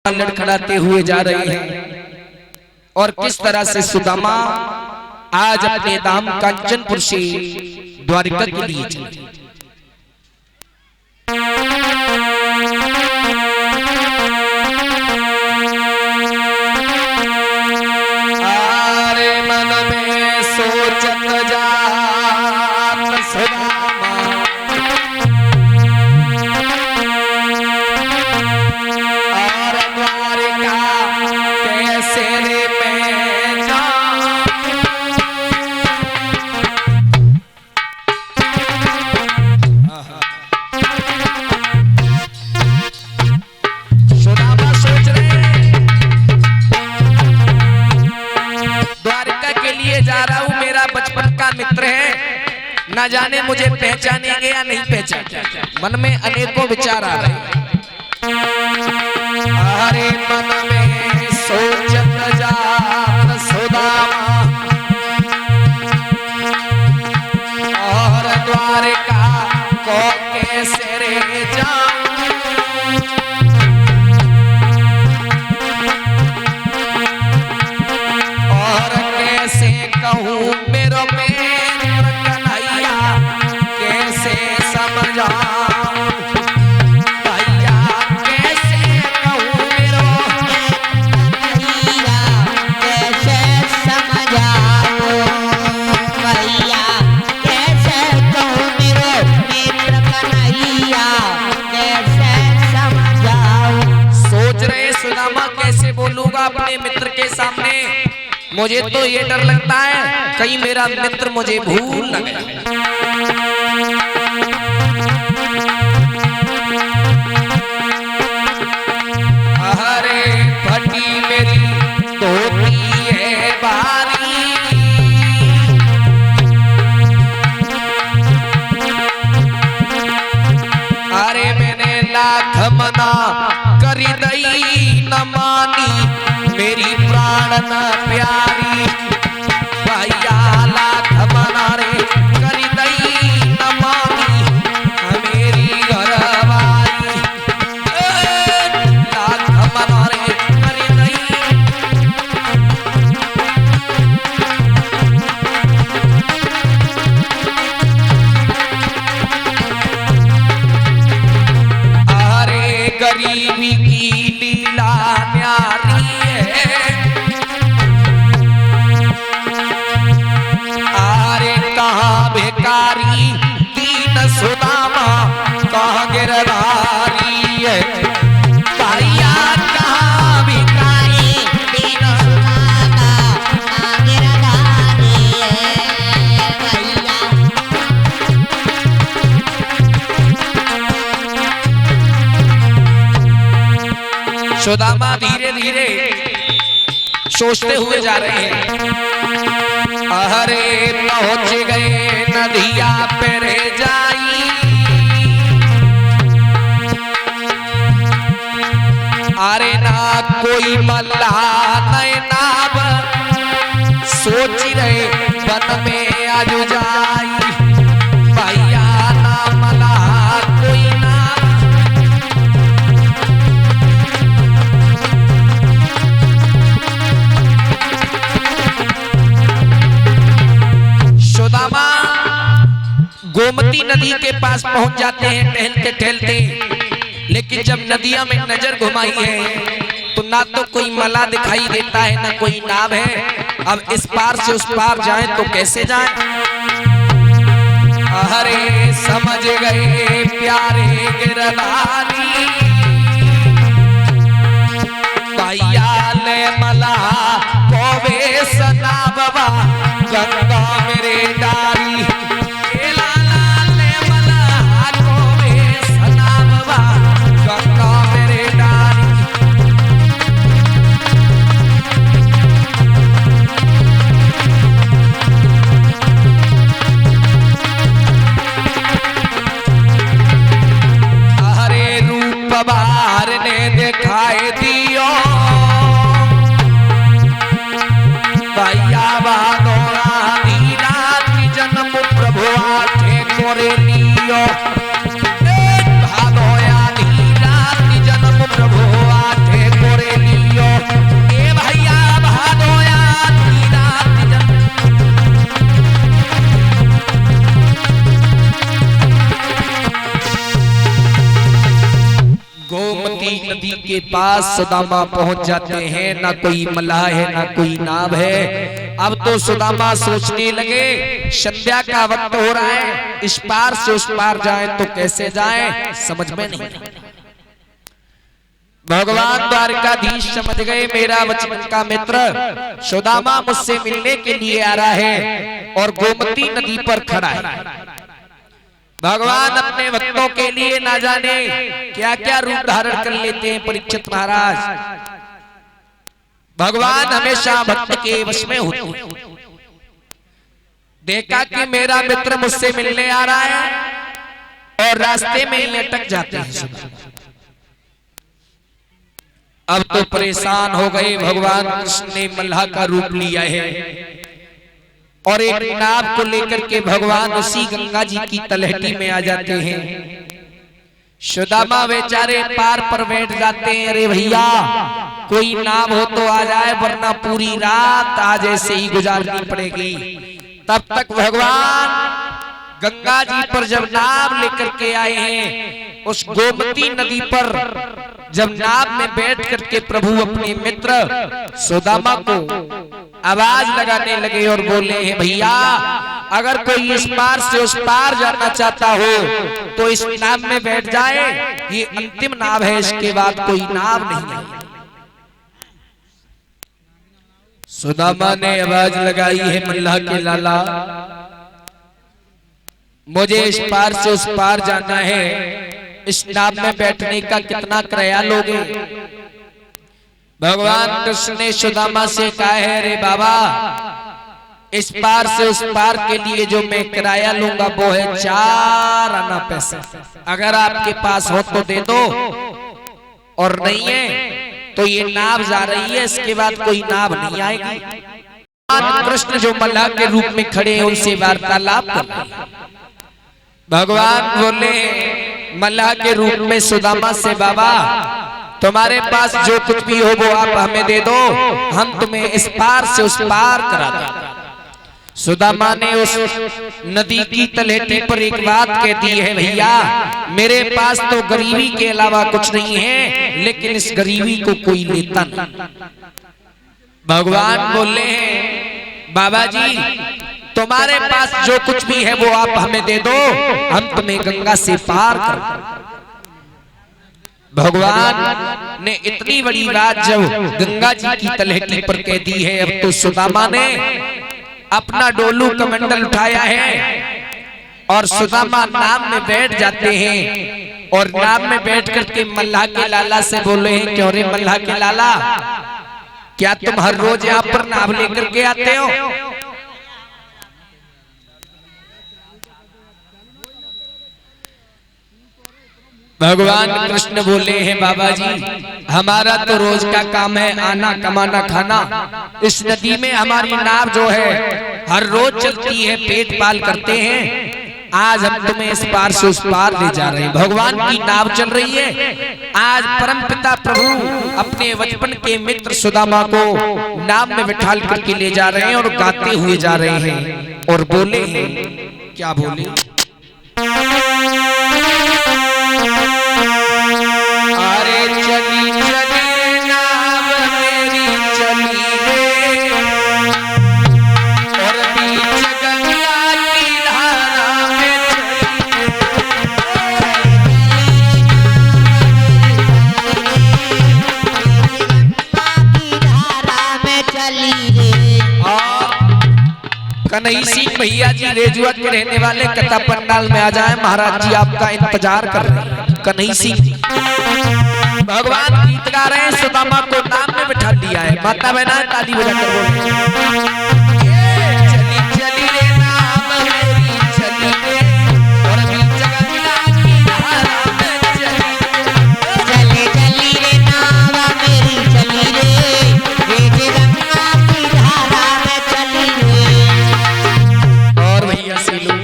लड़खड़ाते हुए जा रहे हैं और किस तरह से सुदामा आज अपने धाम कांचनपुर से द्वारिका के लिए चले। आरे मन में सोचत जात सुदामा, और द्वारिका कैसे रे मैं जाऊं। सुदामा सोच रहे द्वारिका के लिए जा रहा हूं, मेरा बचपन का मित्र है, न जाने मुझे पहचानेंगे या नहीं पहचानेंगे। मन में अनेकों विचार आ रहे हैं। हरे मन में सोचत जात सुदामा, और द्वारिका को कैसे रे जाऊं। और कैसे कहूँ मेरो मित्र कन्हैया, कैसे समझाऊं। भैया कैसे कहूँ मेरो कन्हैया, कैसे समझाऊं। भैया कैसे कहूँ मेरो मित्र कन्हैया, कैसे समझाऊं। सोच रहे सुदामा कैसे बोलूंगा अपने मित्र के सामने। मुझे तो ये डर लगता है कहीं मेरा मित्र मुझे भूल न गया। अरे फटी मेरी धोती है बारी, अरे मैंने लाख मना करी दई न मानी, मेरी प्राण न प्यारी। भैया लाख मना रे करी दई न मानी, मेरी घरवाली। लाख मना रे करी दई। अरे गरीबी की लीला न्यारी है, अरे कहाँ भिखारी दीन सुदामा, कहाँ गिरधारी है। भैया कहाँ भिखारी दीन सुदामा, कहाँ गिरधारी है। भैया सुदामा धीरे धीरे सोचते हुए जा रहे हैं। अरे पहुंच गए नदिया पे रे जाई, अरे ना कोई मल्ला नए नाव, सोच रहे वन में आज जाई। भैया ना मल्ला कोई नाव, सुदामा गोमती नदी के पास पहुंच जाते हैं टहलते टहलते। लेकिन जब नदिया में नजर घुमाई है तो ना तो कोई मला दिखाई देता है, ना कोई नाव है। अब इस पार से उस पार जाएं तो कैसे जाएं। अरे समझ गए प्यारे गिरधारी, भैया ले मला कोवे सना बाबा, गंगा मेरे डाली। ए लाला ले मला कोवे सना बाबा, गंगा मेरे डाली। हरे रूप बार ने दिखाई दियो, भैया बादोरा नीला जन्म प्रभु आठे कोरे लियो। भादोया नीला जन्म प्रभु आठे कोरे पास सुदामा पहुंच जाते हैं। ना कोई मलाह है ना कोई नाव है। अब तो सुदामा सोचने लगे संध्या का वक्त हो रहा है, इस पार से उस पार जाए तो कैसे जाए, समझ में नहीं। भगवान द्वारकाधीश समझ गए मेरा वचन का मित्र सुदामा मुझसे मिलने के लिए आ रहा है और गोमती नदी पर खड़ा है। भगवान अपने भक्तों के लिए ना जाने क्या क्या रूप धारण कर लेते हैं परीक्षित महाराज। भगवान हमेशा भक्त के वश में होते हैं। देखा कि मेरा मित्र मुझसे मिलने आ रहा है और रास्ते में ही अटक जाते हैं। अब तो परेशान हो गए। भगवान कृष्ण ने मल्लाह का रूप लिया है और एक नाव को लेकर के भगवान उसी गंगा जी की तलहटी में आ जाते हैं। सुदामा बेचारे पार पर बैठ जाते हैं। अरे भैया कोई नाव हो तो आ जाए, वरना पूरी रात आज ऐसे ही गुजारनी पड़ेगी। तब तक भगवान गंगा जी पर जब नाव लेकर के आए हैं, उस गोमती नदी पर जब नाव में बैठ करके प्रभु अपने मित्र सुदामा को आवाज लगाने लगे और बोले हैं भैया अगर कोई इस पार से उस पार जाना चाहता हो तो इस नाव में बैठ जाए, ये अंतिम नाव है, इसके बाद कोई नाव नहीं है। सुदामा ने आवाज लगाई है मल्लाह के लाला मुझे इस पार से उस पार जाना है, इस नाव में बैठने का कितना किराया लोगे? भगवान कृष्ण ने सुदामा से कहा है रे बाबा इस पार से उस पार के लिए जो मैं किराया लूंगा वो है 4 आना पैसा। अगर आपके पास हो तो दे दो और नहीं है तो ये नाव जा रही है, इसके बाद कोई नाव नहीं आएगी। भगवान कृष्ण जो मल्लाह के रूप में खड़े हैं उनसे वार्तालाप कर रहे हैं। भगवान बोले मल्लाह के रूप में सुदामा से बाबा तुम्हारे पास जो कुछ भी हो वो आप हमें दे दो, हम तुम्हें इस पार से उस पार करा दें। सुदामा ने उस नदी की तलहटी पर एक बात कह दी है भैया मेरे पास तो गरीबी के अलावा कुछ नहीं है, लेकिन इस गरीबी को कोई लेता नहीं। भगवान बोले हैं बाबा जी तुम्हारे पास जो कुछ भी है वो आप हमें दे दो, हम तुम्हें गंगा से पार कर। भगवान ने इतनी बड़ी बात जब गंगा जी की तलहटी पर कह दी है, अब तो सुदामा ने अपना डोलू कमंडल उठाया है और सुदामा नाव में बैठ जाते हैं और नाव में बैठ करके मल्लाह के लाला से बोले हैं क्यों रे मल्लाह के लाला क्या तुम हर रोज यहाँ पर नाव लेकर के आते हो? भगवान कृष्ण बोले हैं बाबा जी हमारा तो रोज का काम है आना कमाना खाना, इस नदी में हमारी नाव जो है हर रोज चलती है, पेट पाल करते हैं। आज हम तुम्हें इस पार से उस पार ले जा रहे हैं। भगवान की नाव चल रही है। आज परमपिता प्रभु अपने बचपन के मित्र सुदामा को नाव में बिठाल करके ले जा रहे हैं और गाते हुए जा रहे हैं और बोले क्या बोले अरे चली चली नाव मेरी चली रे और बीच गंगा की धारा में चली रे। कन्हई सिंह भैया जी रेजुआ के रहने वाले कथा पंडाल में आ जाएं, महाराज जी आपका इंतजार कर रहे हैं। कन्हई सिंह भगवान गीत गा रहे हैं, सुदामा को नाम में बिठा दिया है। माता बहना ताली बजाकर बोले चली चली रे नाव मेरी चली रे और बीच गंगा की धारा में चली चली चली रे नाव मेरी चली रे, बीच गंगा की धारा में चली रे। और भैया सीलो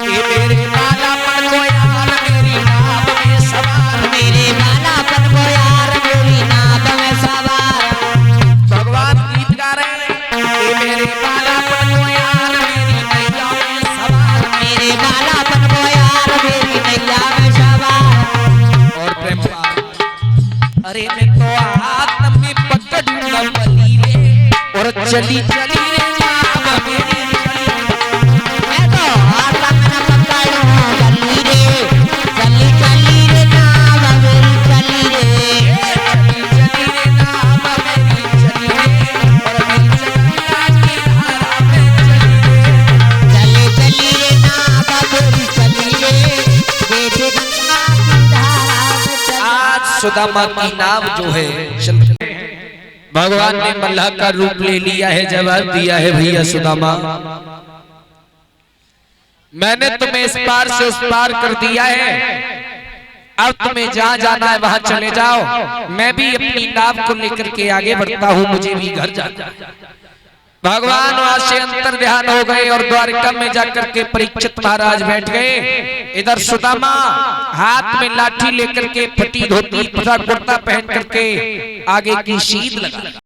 ये मेरे लाला पर को यार मेरी नाव में सवार, मेरे लाला पर को यार मेरी नाव में सवार। भगवान गीत गा रहे हैं ये तो हाथ में पकड़ न बली रे और चली चली रे नाव मेरी मैं तो हाथ में न पकड़ूं चली रे चली रे नाव मेरी चली रे चली रे नाव मेरी चली रे और मेरी चलिया की धारा में चली रे नाव मेरी चली रे बेटे गंगा की धारा में चली। आज सुदामा की नाव जो है चल भगवान ने मल्लाह का रूप ले लिया है, जवाब दिया है भैया सुदामा मैंने तुम्हें इस पार से उस पार कर दिया है, अब तुम्हें जहां जाना है वहां चले जाओ, मैं भी अपनी नाव को लेकर के आगे बढ़ता हूं, मुझे भी घर जाना है। भगवान वहां से अंतर ध्यान हो गए और द्वारका में जाकर के परीक्षित महाराज बैठ गए। इधर सुदामा हाथ में लाठी लेकर के फटी धोती तथा कुर्ता पहन करके आगे की शीद लगा।